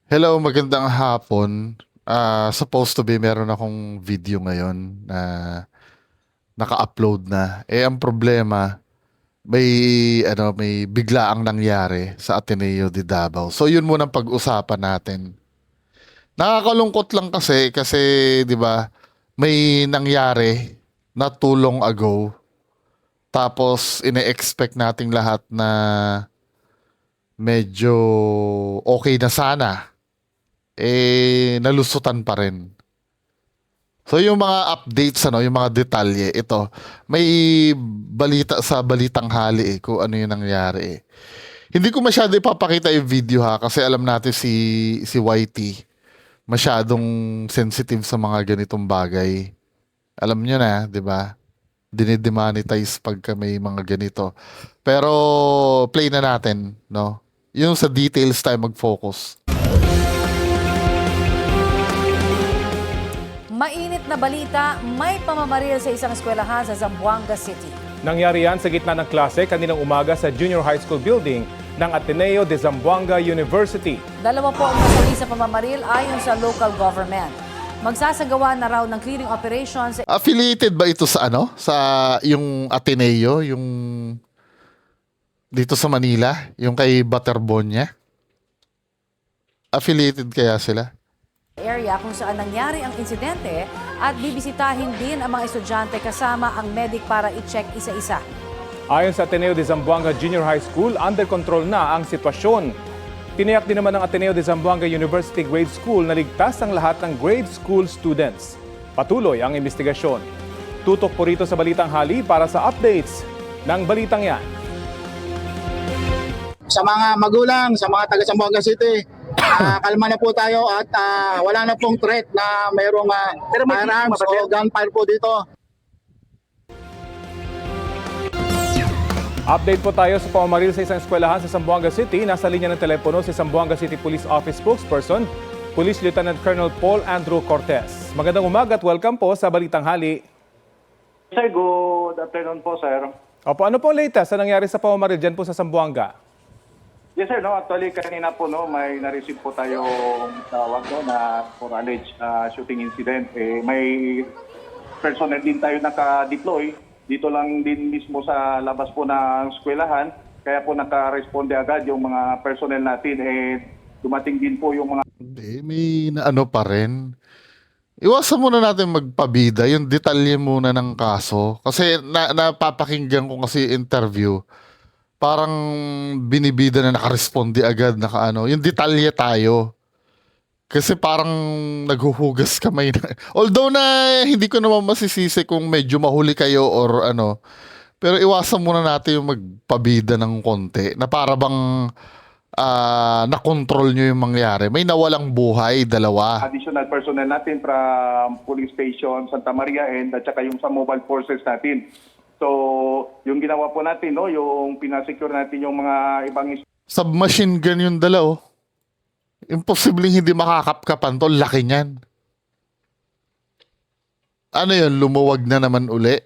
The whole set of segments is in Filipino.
Hello, magandang hapon. Supposed to be meron akong video ngayon na naka-upload na. Ang problema, may may biglaang nangyari sa Ateneo de Davao. So yun muna ang pag-usapan natin. Nakakalungkot lang kasi 'di ba, may nangyari na too long ago. Tapos ine-expect nating lahat na medyo okay na sana. Nalusutan pa rin. So yung mga updates yung mga detalye, ito, may balita sa balitang hali kung ano yung nangyari. Hindi ko masyado ipapakita yung video kasi alam natin si YT masyadong sensitive sa mga ganitong bagay. Alam niyo na, 'di ba? Dinidemonetize pagka may mga ganito. Pero play na natin, no? Yung sa details tayo mag-focus. Mainit na balita, may pamamaril sa isang eskwelahan sa Zamboanga City. Nangyari yan sa gitna ng klase kaninang umaga sa Junior High School building ng Ateneo de Zamboanga University. Dalawa po ang nasawi sa pamamaril ayon sa local government. Magsasagawa na raw ng clearing operation sa Affiliated ba ito sa sa yung Ateneo, yung dito sa Manila, yung kay Butterbonia? Affiliated kaya sila? area kung saan nangyari ang insidente at bibisitahin din ang mga estudyante kasama ang medic para i-check isa-isa. Ayon sa Ateneo de Zamboanga Junior High School, under control na ang sitwasyon. Tiniyak din naman ng Ateneo de Zamboanga University Grade School na ligtas ang lahat ng grade school students. Patuloy ang investigasyon. Tutok po rito sa Balitang Hali para sa updates ng balitang yan. Sa mga magulang, sa mga taga Zamboanga City, kalma na po tayo at wala na pong threat na mayroong firearms o gunfire po dito. Update po tayo sa pamamaril sa isang eskwelahan sa Zamboanga City. Nasa linya ng telepono si Zamboanga City Police Office spokesperson, Police Lieutenant Colonel Paul Andrew Cortez. Magandang umaga at welcome po sa Balitang Hali. Sir, good afternoon po, sir. Opo, ano po ang latest sa nangyari sa pamamaril dyan po sa Zamboanga? Yes, sir. Actually, kanina po, may na-receive po tayong tawag na for alleged shooting incident. May personnel din tayo naka-deploy. Dito lang din mismo sa labas po ng eskwelahan. Kaya po naka-responde agad yung mga personnel natin. Dumating din po yung mga... Hindi, may naano pa rin. Iwasan muna natin magpabida, yung detalye muna ng kaso. Kasi napapakinggan ko kasi interview, parang binibida na nakaresponde agad, yung detalye tayo. Kasi parang naghuhugas kamay na. Although na hindi ko naman masisisi kung medyo mahuli kayo or pero iwasan muna natin yung magpabida ng konti na para bang na-control nyo yung mangyari. May nawalang buhay, dalawa. additional personnel natin from police station Santa Maria and at saka yung sa mobile forces natin. So, yung ginawa po natin, yung pinasecure natin yung mga ibang Submachine gun yung dala. Imposibleng hindi makakapkapan to. Laki niyan. Ano yun? Lumuwag na naman uli.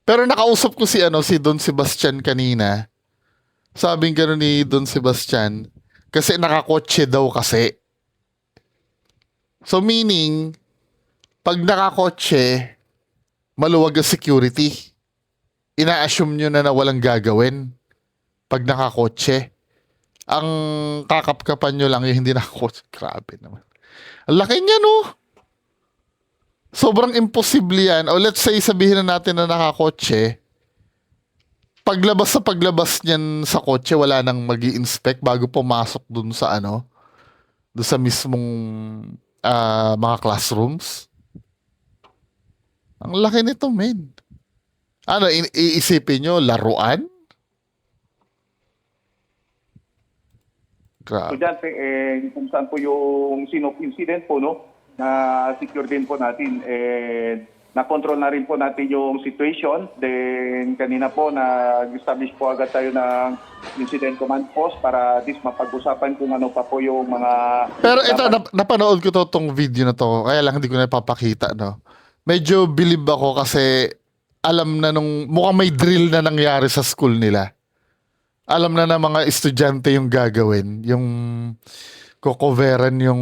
Pero nakausap ko si Don Sebastian kanina. Sabing gano'n ni Don Sebastian, kasi nakakotse daw kasi. So meaning, pag nakakotse, maluwag ang security. Ina-assume nyo na walang gagawin pag nakakotse. Ang kakapkapan nyo lang yung hindi nakakotse. Grabe naman. Ang laki niya, no? Sobrang imposible yan. O let's say, sabihin na natin na nakakotse, paglabas niyan sa kotse, wala nang magi-inspect bago pumasok dun sa dun sa mismong mga classrooms. Ang laki nito, men. Iisipin nyo, laruan? Grabe. estudyante, kung saan po yung scene of incident po, na secure din po natin. Na-control na rin po natin yung situation. Then kanina po, nag-establish po agad tayo ng incident command post para at least mapag-usapan kung ano pa po yung mga... Pero ito, napanood ko tong video na to, kaya lang hindi ko na ipapakita, no? Medyo believe ako kasi alam na mukhang may drill na nangyari sa school nila. Alam na ng mga estudyante yung gagawin. kokoveran yung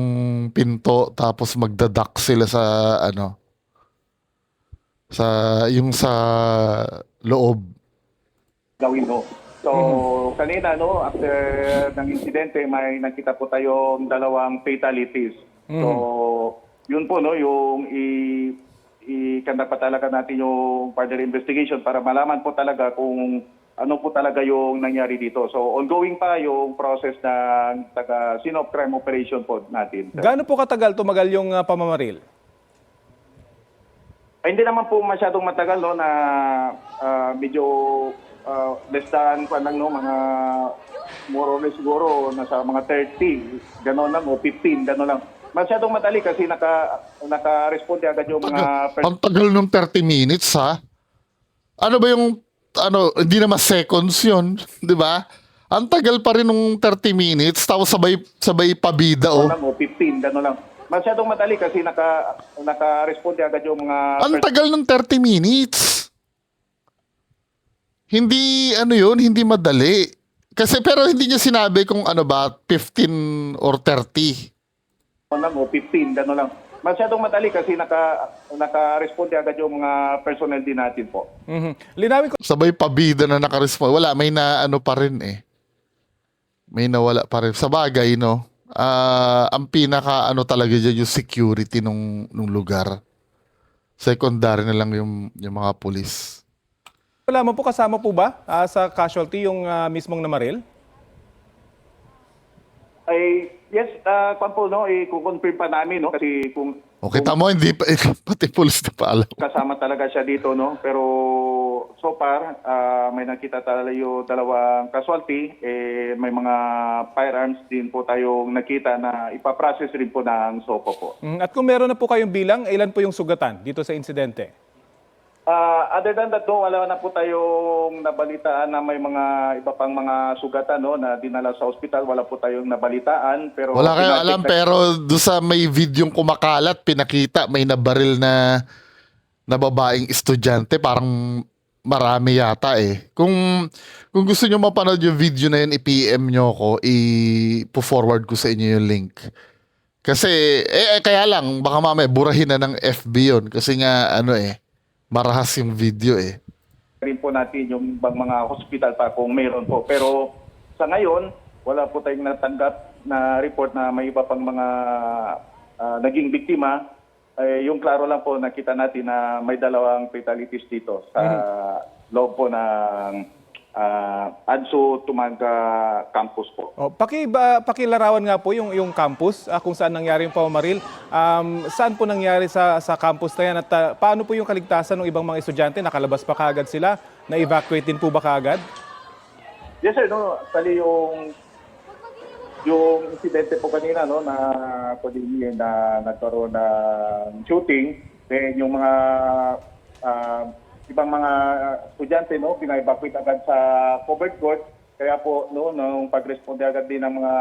pinto tapos magdadak sila sa ano, sa yung sa loob. gawin no. So, kanina no, after ng insidente, may nakita po tayong dalawang fatalities. So, yun po no, yung ikanda pa talaga natin yung further investigation para malaman po talaga kung ano po talaga yung nangyari dito. So, ongoing pa yung process ng scene of crime operation po natin. Gaano po katagal tumagal yung pamamaril? Ay, hindi naman po masyadong matagal no na medyo less than lang no, mga more or less siguro nasa mga 30, gano'n lang o 15, gano'n lang. Masyadong madali kasi naka-responde agad yung mga Ang tagal ng 30 minutes, ha? Ano ba yung, ano, hindi naman seconds yun, di ba? Ang tagal pa rin ng 30 minutes, tapos sabay pabida, oh. lang o 15, gano'n lang. Masyadong madali kasi naka-responde agad yung mga Ang tagal ng 30 minutes. Hindi, ano yun, hindi madali. Kasi, pero hindi niya sinabi kung ano ba, 15 or 30. lang o 15, gano'n lang. Masyadong madali kasi naka-responde agad yung mga personnel din natin po. Linawin ko Sabay pabida na nakarespond. Wala, may na ano pa rin eh. May nawala pa rin. Sa bagay, no? Ang pinaka ano talaga dyan yung security nung lugar. Secondary na lang yung mga pulis. wala mo po, kasama po ba sa casualty yung mismong namaril? Ay, yes, kung po, no, i-confirm pa namin, no, kasi kung Okay, tamo, hindi pa, pati pulis na pa alam. kasama talaga siya dito, no, pero so far, may nakita tayo dalawang casualty, may mga firearms din po tayong nakita na ipaprocess rin po ng SOCO po. At kung meron na po kayong bilang, ilan po yung sugatan dito sa insidente? Other than that, no, wala na po tayong nabalitaan na may mga iba pang mga sugatan, no, na dinala sa ospital. Wala po tayong nabalitaan. Pero Wala kayo pinacheck alam, na- pero doon sa may videong kumakalat, pinakita, may nabaril na babaeng estudyante, parang marami yata eh. Kung gusto nyo mapanood yung video na yun, i-PM nyo ako, i-forward ko sa inyo yung link. Kasi, kaya lang, baka mamaya burahin na ng FB yun. Kasi nga, ano eh, marahas yung video eh. rin po natin yung ibang mga hospital pa kung mayroon po. Pero sa ngayon, wala po tayong natanggap na report na may iba pang mga naging biktima. Yung klaro lang po, nakita natin na may dalawang fatalities dito sa loob po ng Adso Tumanga campus po. Pakilarawan nga po yung campus, kung saan nangyari yung pamamaril. Saan po nangyari sa campus na yan? At paano po yung kaligtasan ng ibang mga estudyante? Nakalabas pa kaagad sila? Na-evacuate din po ba kaagad? Yes sir, no, actually yung insidente po kanina, no, na nagkaroon ng shooting, then yung mga ibang mga estudyante, no, pina-evacuate agad sa covered court. Kaya po, no, nung pag-responde agad din ng mga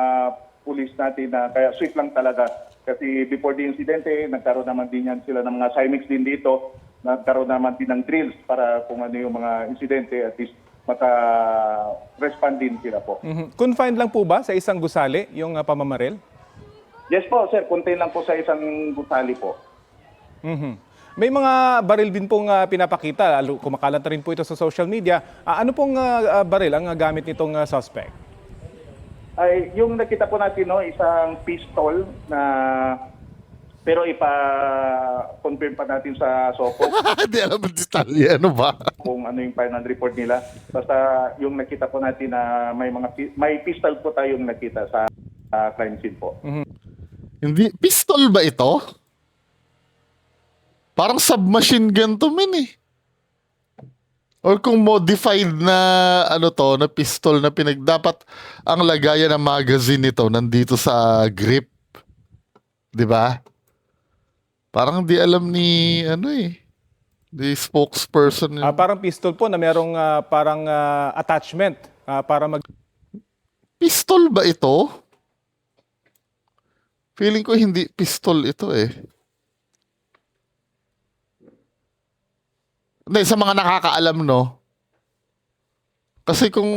pulis natin na kaya swift lang talaga. Kasi before the incidente, nagkaroon naman din yan sila ng mga CIMIX din dito. Nagkaroon naman din ng drills para kung ano yung mga insidente, at least maka-respond din sila po. Confined lang po ba sa isang gusali yung pamamaril? Yes po, sir. Contain lang po sa isang gusali po. May mga baril din pong pinapakita, kumakalat na rin po ito sa social media. Ano pong baril ang gamit nitong suspect? Ay, yung nakita po natin, no, isang pistol na pero ipa-confirm pa natin sa SOCO Hindi alam ang detalye, ano ba? kung ano yung final report nila. Basta yung nakita po natin na may pistol po tayong nakita sa crime scene po. Hindi, pistol ba ito? Parang submachine gun to min eh. Or kung modified na ano to, na pistol na dapat ang lagayan ng magazine nito nandito sa grip. 'Di ba? Parang di alam ni ano eh. The spokesperson. Parang pistol po na merong parang attachment para mag... Pistol ba ito? Feeling ko hindi pistol ito eh. Hindi, sa mga nakakaalam, no? Kasi kung,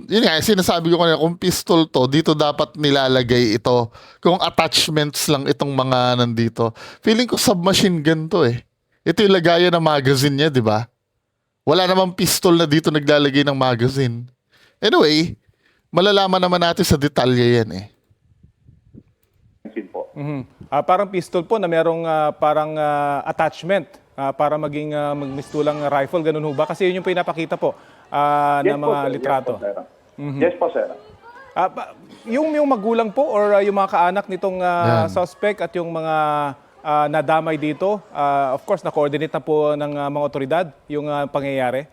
yun nga, sinasabi ko kanina, kung pistol to, dito dapat nilalagay ito. Kung attachments lang itong mga nandito. Feeling ko submachine gun to eh. Ito yung lagayan ng magazine niya, di ba? Wala namang pistol na dito naglalagay ng magazine. Anyway, malalaman naman natin sa detalye yan eh. Sin po. Parang pistol po na merong parang attachment para maging magmistulang rifle, ganun ho ba? Kasi yun yung pinapakita po ng mga sir. litrato. Yes po, sir. Yung magulang po or yung mga kaanak nitong Yan. suspect at yung mga nadamay dito, of course, na-coordinate na po ng mga otoridad yung pangyayari?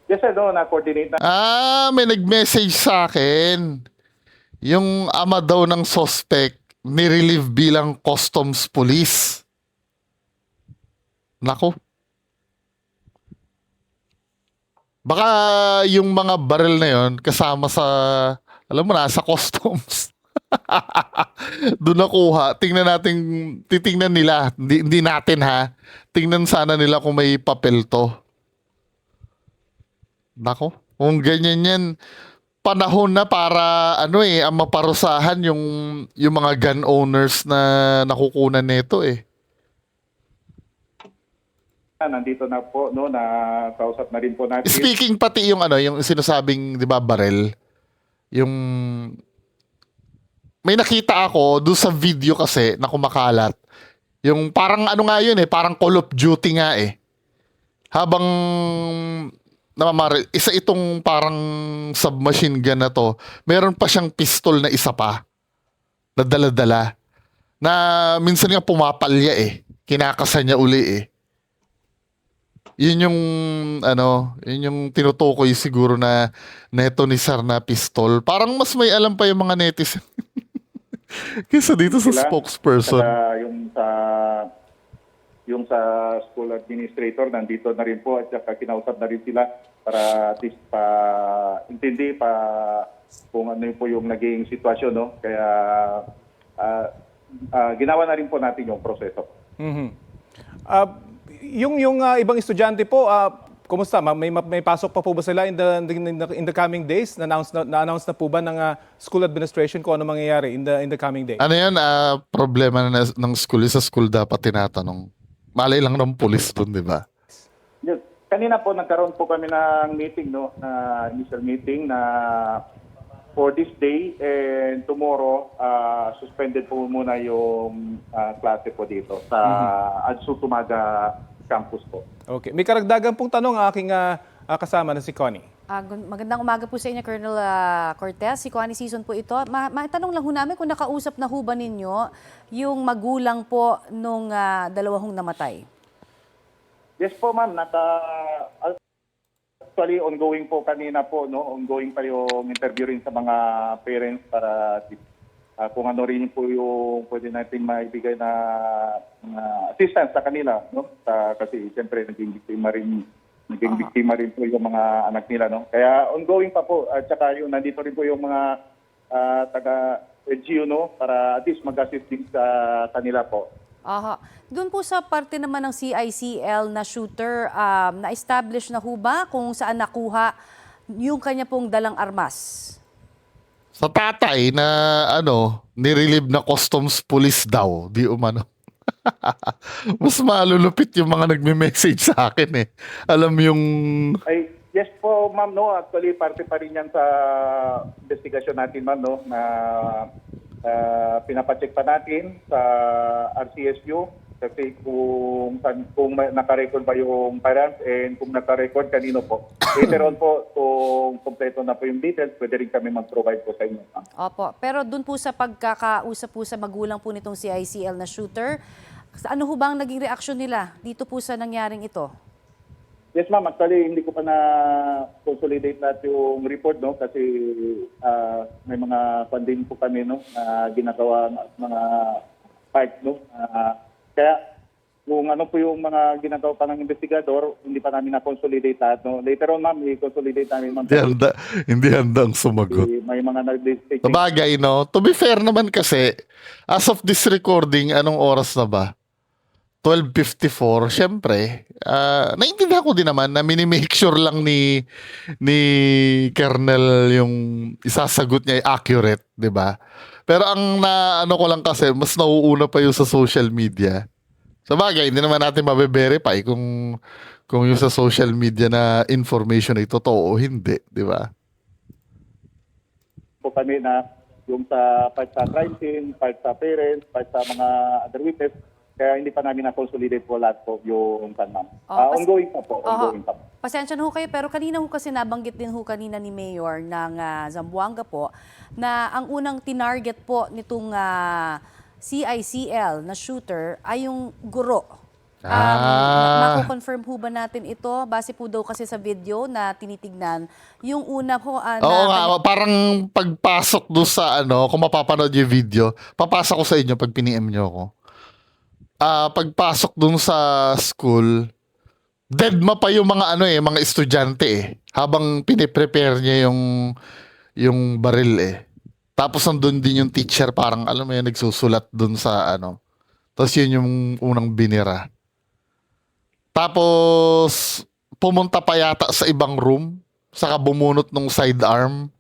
Yes, sir. No, na-coordinate na. May nag-message sa akin. Yung ama daw ng suspect, nirelieve bilang customs police. Nako. Baka yung mga barrel na yon kasama sa, alam mo na, sa customs. Doon nakuha. Tingnan natin, titingnan nila. Hindi natin ha. Tingnan sana nila kung may papel to. Nako. Kung ganyan yan, panahon na para ang maparusahan yung mga gun owners na nakukunan nito eh. Nandito na po, no, na kausap na rin po natin. Speaking pati yung yung sinasabing, 'di ba, barrel. Yung may nakita ako doon sa video kasi na kumakalat. Yung parang nga yun eh, parang Call of Duty nga eh. Habang isa itong parang submachine gun na to, meron pa siyang pistol na isa pa na dala-dala na minsan nga pumapalya eh. Kinakasan niya uli eh. Yun yung yun yung tinutukoy siguro na neto ni Sir na pistol. Parang mas may alam pa yung mga netizen kaysa dito sa Sila, spokesperson. saka yung sa school administrator nandito na rin po at saka kinausap na rin sila para at least intindi kung ano po yung naging sitwasyon, no? Kaya ginawa na rin po natin yung proseso. Yung ibang estudyante po, kumusta? May pasok pa po ba sila in the coming days? Na-announce na po ba ng school administration kung ano mangyayari in the coming days? Ano yan, problema na ng school. Sa school dapat tinatanong. Malay lang ng pulis dun, di ba? Yes. Kanina po nagkaroon po kami ng meeting, no, na initial meeting na for this day and tomorrow suspended po muna yung klase po dito sa Adsu Tumaga campus po. Okay. May karagdagan pong tanong ang aking kasama na si Connie. Magandang umaga po sa inyo, Colonel Cortez. Si Connie Season po ito. Matanong lang ho namin kung nakausap na ho ba ninyo yung magulang po nung dalawang namatay. Yes po, ma'am. Actually, ongoing po kanina po, no? Ongoing pa yung interview rin sa mga parents para kung ano rin po yung pwede natin maibigay na assistance sa kanila, no? Kasi siyempre naging biktima rin po yung mga anak nila, no? Kaya ongoing pa po at saka yung nandito rin po yung mga taga LGU, no? Para at least mag-assist din sa kanila po. Aha. Doon po sa parte naman ng CICL na shooter, na-establish na ho ba kung saan nakuha yung kanya pong dalang armas? Sa tatay na nirelieve na customs police daw, di umano. Mas malulupit yung mga nagme-message sa akin eh. Alam yung Ay, yes po, ma'am, no. Actually, parte pa rin yan sa investigasyon natin, ma'am, no, na pinapacheck pa natin sa RCSU kasi kung naka-record ba yung firearms and kung naka-record kanino po. Later on po, kung kompleto na po yung details, pwede rin kami mag-provide po sa inyo, ma'am. Opo. Pero doon po sa pagkakausap po sa magulang po nitong CICL na shooter, ano ho bang naging reaksyon nila dito po sa nangyaring ito? Yes, ma'am. Actually, hindi ko pa na-consolidate lahat yung report, no? Kasi may mga funding po kami, no? Na ginagawa mga part, no? Kaya kung ano po yung mga ginagawa pa ng investigador, hindi pa namin na-consolidate lahat, no? Later on, ma'am, i-consolidate namin, ma'am. hindi handang sumagot. May mga nag-distinct. Sabagay, no? To be fair naman kasi, as of this recording, anong oras na ba? 12:54, syempre, naintindihan ko din naman na minimake sure lang ni Kernel yung isasagot niya ay accurate, 'di ba? Pero ang naano ko lang kasi mas nauuna pa yung sa social media. Sa bagay, hindi naman natin mabe-verify kung yung sa social media na information ay totoo o hindi, 'di ba? Po kami na yung sa part sa crime scene, part sa parents, part sa mga other witness, kaya hindi pa namin na-consolidate po lahat po yung ma'am. Ongoing pa po, ongoing pa po. Pasensya na ho kayo, pero kanina ho kasi nabanggit din ho kanina ni Mayor ng Zamboanga po na ang unang tinarget po nitong CICL na shooter ay yung guro. Mako-confirm ho ba natin ito? Base po daw kasi sa video na tinitignan, yung una po Oo nga, parang pagpasok doon sa kung mapapanood yung video, papasa ko sa inyo pag pini-M nyo ako. Pagpasok doon sa school, deadma pa yung mga mga estudyante habang piniprepare niya yung baril Tapos nandun din yung teacher, parang alam mo yun, nagsusulat doon sa Tapos yun yung unang binira. Tapos pumunta pa yata sa ibang room, saka bumunot ng sidearm.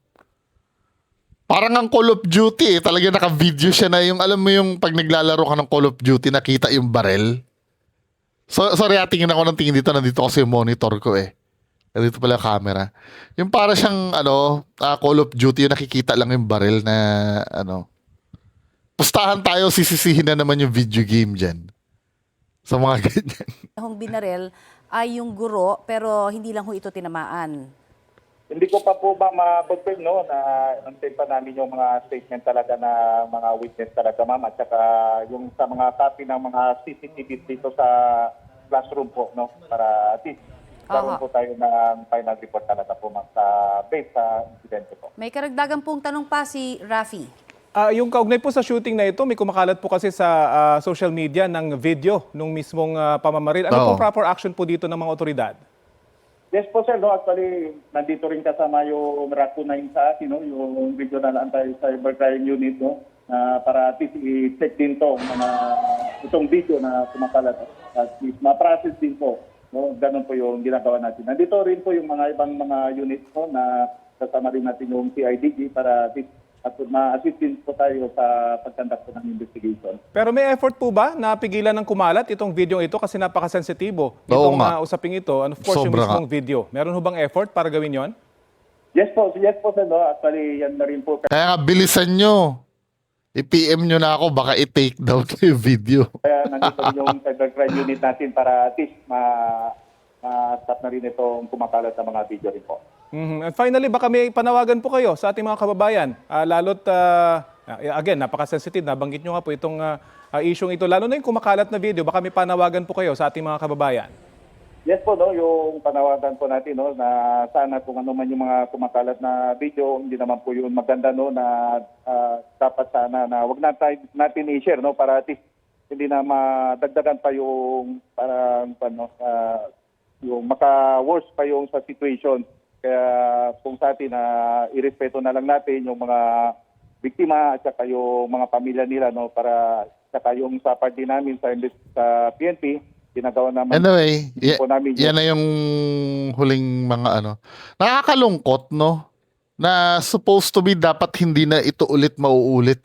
Parang ang Call of Duty talaga naka-video siya na yung, alam mo yung pag naglalaro ka ng Call of Duty, nakita yung barrel. So, sorry, tingin ako ng tingin dito, nandito kasi yung monitor ko Nandito pala yung camera. Yung para siyang, Call of Duty, yung nakikita lang yung barrel na, pustahan tayo, sisisihin na naman yung video game dyan. Sa mga ganyan. Hong binarel ay yung guro, pero hindi lang ho ito tinamaan. Hindi ko pa po ba ma-confirm na antay pa namin yung mga statement talaga na mga witness talaga ma'am at saka yung sa mga copy ng mga CCTV dito sa classroom po para at least karoon po tayo ng final report talaga po ma'am sa base sa incident po. May karagdagan pong tanong pa si Rafi. Yung kaugnay po sa shooting na ito, may kumakalat po kasi sa social media ng video nung mismong pamamaril. Ano po proper action po dito ng mga otoridad? Yes po sir, actually nandito rin kasama yung RACO 9 sa atin, yung Regional Anti-Cybercrime Unit para at least i-check din itong video na kumakalat at least ma-process din po. Ganun po yung ginagawa natin. Nandito rin po yung mga ibang mga units na kasama rin natin yung CIDG para at least at ma-assist din po tayo sa pagkandak po ng investigation. Pero may effort po ba na pigilan ng kumalat itong video ito kasi napakasensitibo itong usaping ito and of course yung mismong video. Meron ho bang effort para gawin yon? Yes po sir. Actually yan na rin po. Kaya nga bilisan nyo. I-PM nyo na ako, baka i-take down ko yung video. Kaya nandito rin yung cybercrime unit natin para at least ma-stop na rin itong kumakalat sa mga video rin po. And finally, baka may panawagan po kayo sa ating mga kababayan. Lalo't, again, napaka-sensitive. Nabanggit nyo nga po itong isyong ito. Lalo na yung kumakalat na video, baka may panawagan po kayo sa ating mga kababayan. Yes po, yung panawagan po natin na sana kung ano man yung mga kumakalat na video, hindi naman po yun maganda na dapat sana na wag natin i-share para at least hindi na madagdagan pa yung parang yung maka-worse pa yung sa situation. Kaya kung sa atin irespeto na lang natin yung mga biktima at saka yung mga pamilya nila para saka yung sa party namin sa PNP ginagawa naman. Anyway, yan na yung huling mga Nakakalungkot na supposed to be dapat hindi na ito ulit mauulit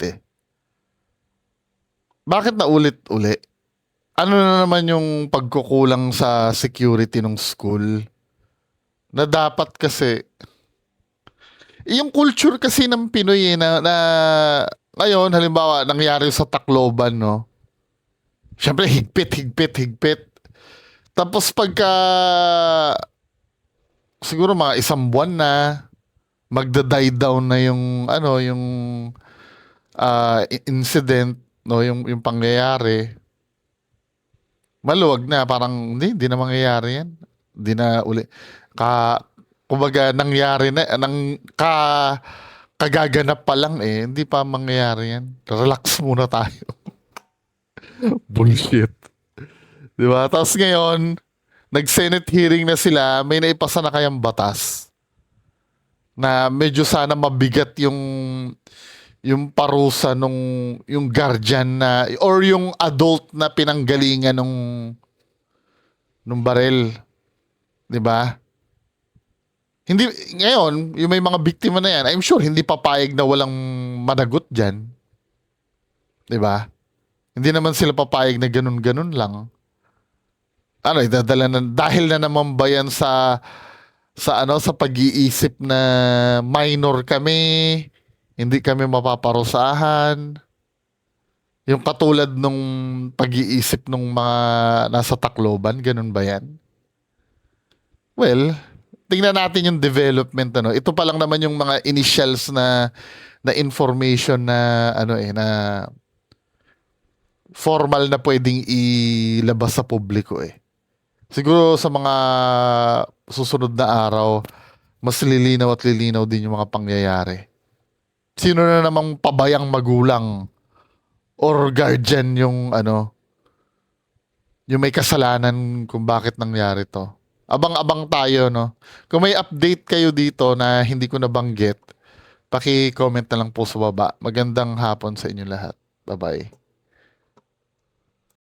Bakit na ulit-uli? Ano na naman yung pagkukulang sa security ng school? Na dapat kasi yung culture kasi ng Pinoy na ngayon halimbawa nangyari sa Tacloban syempre higpit tapos pagka siguro mga isang buwan na magda-die down na yung yung incident yung pangyayari maluwag na parang hindi na mangyayari yan hindi na uli kumbaga nangyari na kagaganap pa lang hindi pa mangyayari yan. Relax muna tayo. Bullshit. Di ba? Tapos ngayon, nag-Senate hearing na sila, may naipasa na kayang batas na medyo sana mabigat yung yung parusa yung guardian na or yung adult na pinanggalingan nung barel, 'di ba? Hindi ngayon, yung may mga biktima na yan, I'm sure hindi papayag na walang managot diyan. 'Di ba? Hindi naman sila papayag na ganun-ganun lang. Ano, idadala na dahil na naman ba yan sa sa pag-iisip na minor kami, hindi kami mapaparusahan. Yung katulad nung pag-iisip nung mga nasa Tacloban, ganun ba yan? Well, tingnan natin yung development ano. Ito pa lang naman yung mga initials na information na na formal na pwedeng ilabas sa publiko eh. Siguro sa mga susunod na araw, mas lilinaw at lilinaw din yung mga pangyayari. Sino na namang pabayang magulang or guardian yung yung may kasalanan kung bakit nangyari to. Abang-abang tayo, no? Kung may update kayo dito na hindi ko nabanggit, paki-comment na lang po sa baba. Magandang hapon sa inyo lahat. Bye-bye.